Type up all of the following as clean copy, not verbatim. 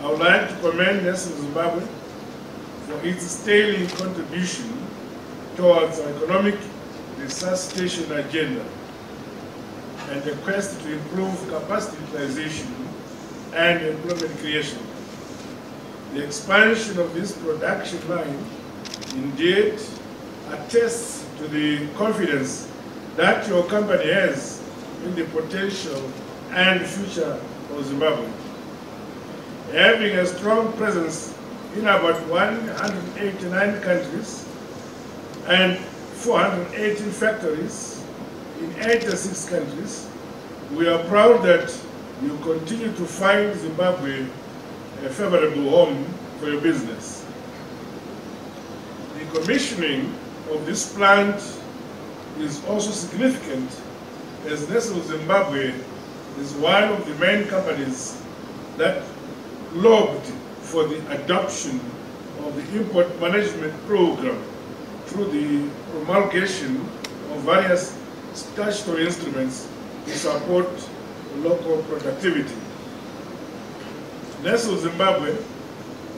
I would like to commend Nestle Zimbabwe for its sterling contribution towards our economic resuscitation agenda and the quest to improve capacity utilization and employment creation. The expansion of this production line indeed attests to the confidence that your company has in the potential and future of Zimbabwe. Having a strong presence in about 189 countries and 418 factories in 86 countries, we are proud that you continue to find Zimbabwe a favorable home for your business. The commissioning of this plant is also significant, as Nestle Zimbabwe is one of the main companies that lobbied for the adoption of the import management program through the promulgation of various statutory instruments to support local productivity. Nestle Zimbabwe,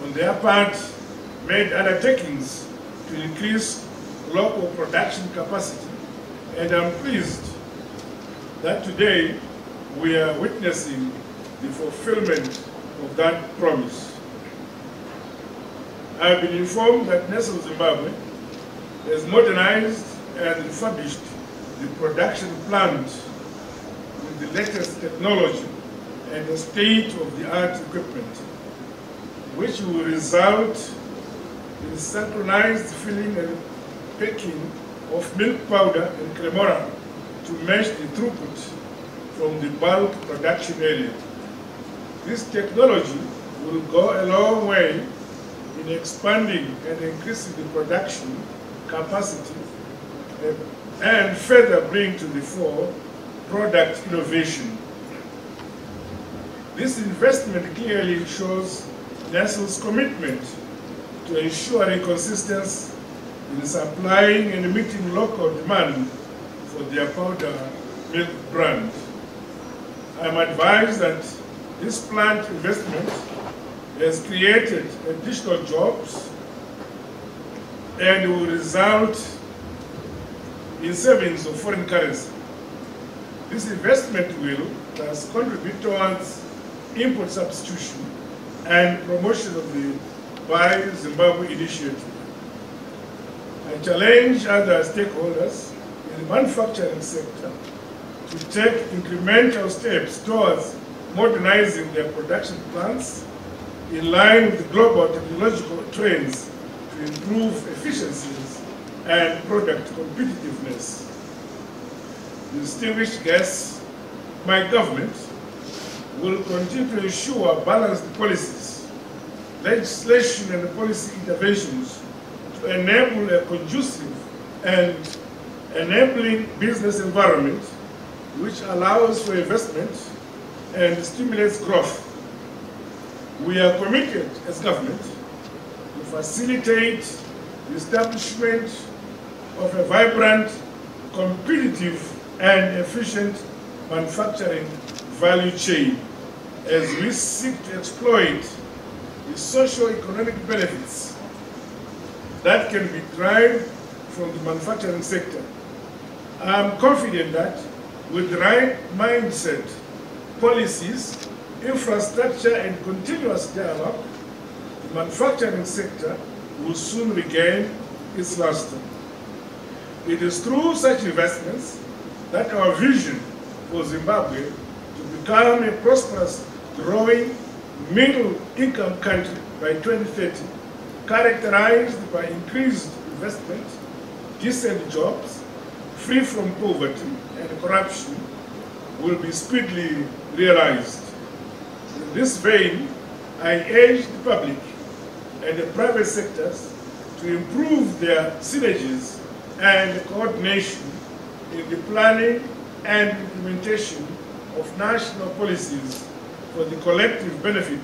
on their part, made undertakings to increase local production capacity, and I'm pleased that today we are witnessing the fulfillment of that promise. I have been informed that Nestle Zimbabwe has modernized and refurbished the production plant with the latest technology and the state-of-the-art equipment, which will result in synchronized filling and packing of milk powder and Cremora to match the throughput from the bulk production area. This technology will go a long way in expanding and increasing the production capacity and further bring to the fore product innovation. This investment clearly shows Nestle's commitment to ensuring consistency in supplying and meeting local demand for their powder milk brand. I am advised that this plant investment has created additional jobs and will result in savings of foreign currency. This investment will thus contribute towards import substitution and promotion of the Buy Zimbabwe initiative. I challenge other stakeholders in the manufacturing sector to take incremental steps towards modernizing their production plants in line with the global technological trends to improve efficiencies and product competitiveness. Distinguished guests, my government will continue to ensure balanced policies, legislation and policy interventions to enable a conducive and enabling business environment which allows for investment and stimulates growth. We are committed as government to facilitate the establishment of a vibrant, competitive and efficient manufacturing value chain as we seek to exploit the socio-economic benefits that can be derived from the manufacturing sector. I am confident that with the right mindset, policies, infrastructure and continuous dialogue, the manufacturing sector will soon regain its luster. It is through such investments that our vision for Zimbabwe to become a prosperous, growing, middle-income country by 2030, characterized by increased investment, decent jobs, free from poverty and corruption, will be speedily realized. In this vein, I urge the public and the private sectors to improve their synergies and coordination in the planning and implementation of national policies for the collective benefit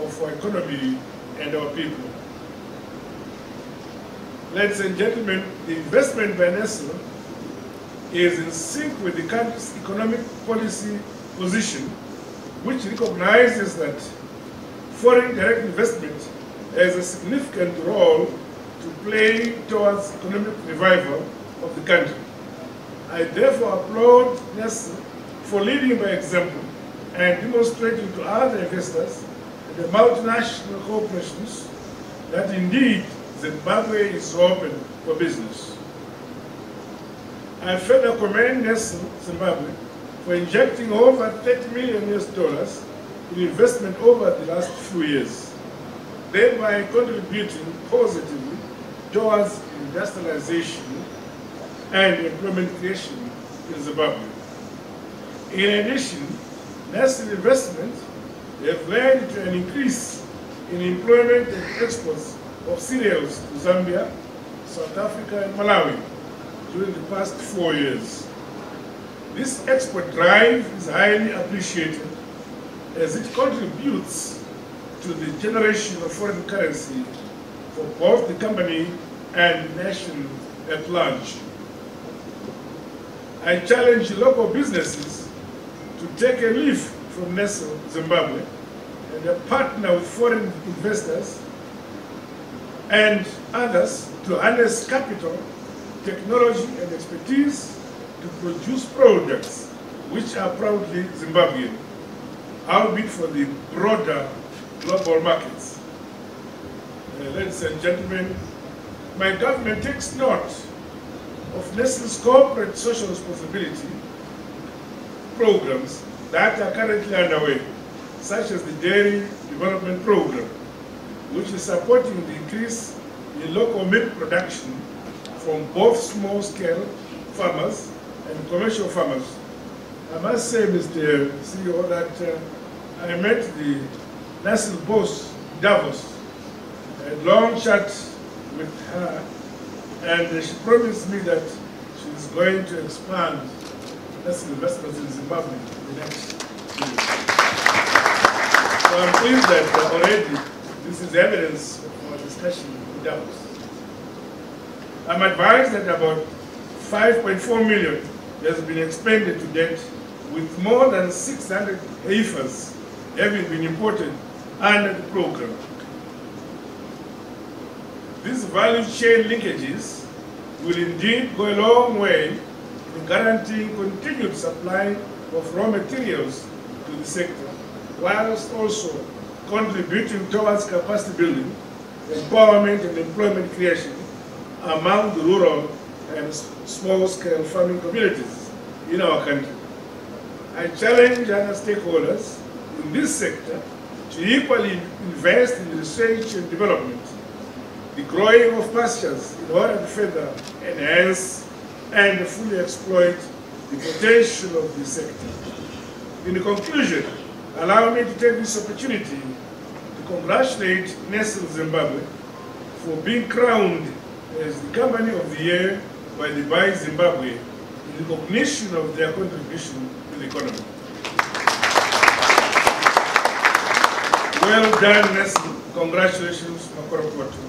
of our economy and our people. Ladies and gentlemen, the investment by Nestle is in sync with the country's economic policy position, which recognizes that foreign direct investment has a significant role to play towards economic revival of the country. I therefore applaud Nestle for leading by example and demonstrating to other investors and the multinational corporations that indeed Zimbabwe is open for business. I further commend Nestle Zimbabwe for injecting over $30 million in investment over the last few years, thereby contributing positively towards industrialization and employment creation in Zimbabwe. In addition, Nestle investments have led to an increase in employment and exports of cereals to Zambia, South Africa, and Malawi during the past 4 years. This export drive is highly appreciated as it contributes to the generation of foreign currency for both the company and the nation at large. I challenge local businesses to take a leaf from Nestle Zimbabwe and partner with foreign investors and others to harness capital, technology, and expertise to produce products which are proudly Zimbabwean, albeit for the broader global markets. Ladies and gentlemen, my government takes note of Nestle's corporate social responsibility programs that are currently underway, such as the Dairy Development Program, which is supporting the increase in local milk production from both small-scale farmers and commercial farmers. I must say, Mr. CEO, that I met the Nestle boss, Davos. I had a long chat with her, and she promised me that she is going to expand Nestle investments in Zimbabwe in the next year. So I'm pleased that already this is evidence of our discussion with Davos. I'm advised that about 5.4 million has been expended to date, with more than 600 heifers having been imported under the program. These value chain linkages will indeed go a long way in guaranteeing continued supply of raw materials to the sector, whilst also contributing towards capacity building, empowerment and employment creation among the rural and small-scale farming communities in our country. I challenge other stakeholders in this sector to equally invest in research and development, the growing of pastures in order to further enhance and fully exploit the potential of the sector. In conclusion, allow me to take this opportunity to congratulate Nestle Zimbabwe for being crowned as the Company of the Year by the Buy Zimbabwe in recognition of their contribution to the economy. Well done, Nestle. Congratulations, Makoropoto.